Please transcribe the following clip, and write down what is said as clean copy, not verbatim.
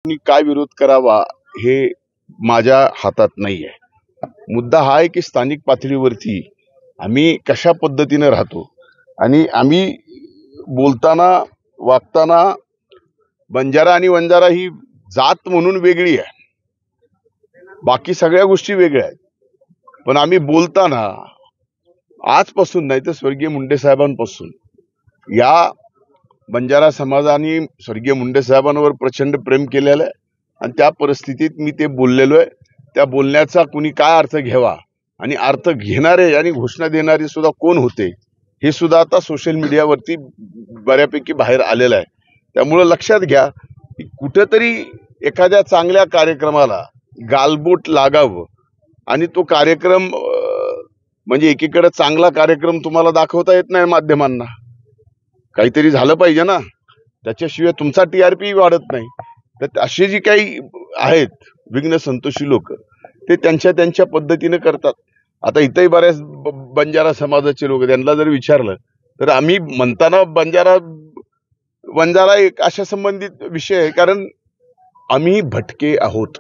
मी काय विरोध करावा हे माझ्या हातात नाहीये। मुद्दा हा आहे की स्थानिक पातळीवरती आम्ही कशा पद्धतीने राहतो आणि आम्ही बोलताना वागताना बंजारा आणि वंजारा ही जात म्हणून वेगळी आहे, बाकी सगळ्या गोष्टी वेगळ्या आहेत। पण आम्ही बोलताना आजपासून नाही तर स्वर्गीय मुंडे साहेबांपासून या बंजारा समाजाने स्वर्गीय मुंडे साहेबांवर प्रचंड प्रेम केलेलं आहे आणि त्या परिस्थितीत मी ते बोललेलो आहे। त्या बोलण्याचा कुणी काय अर्थ घ्यावा आणि अर्थ घेणारे आणि घोषणा देणारे सुद्धा कोण होते हे सुद्धा आता सोशल मीडियावरती बऱ्यापैकी बाहेर आलेलं आहे। त्यामुळे लक्षात घ्या की कुठेतरी एखाद्या चांगल्या कार्यक्रमाला गालबोट लागावं आणि तो कार्यक्रम म्हणजे एकीकडे चांगला कार्यक्रम तुम्हाला दाखवता येत नाही माध्यमांना, काहीतरी झालं पाहिजे ना, त्याच्याशिवाय तुमचा टीआरपी वाढत नाही। तर असे जी काही आहेत विघ्न संतोषी लोक ते त्यांच्या पद्धतीने करतात। आता इथंही बऱ्याच बंजारा समाजाचे लोक, त्यांना जर विचारलं तर आम्ही म्हणताना बंजारा वंजारा एक अशा संबंधित विषय आहे, कारण आम्ही भटके आहोत।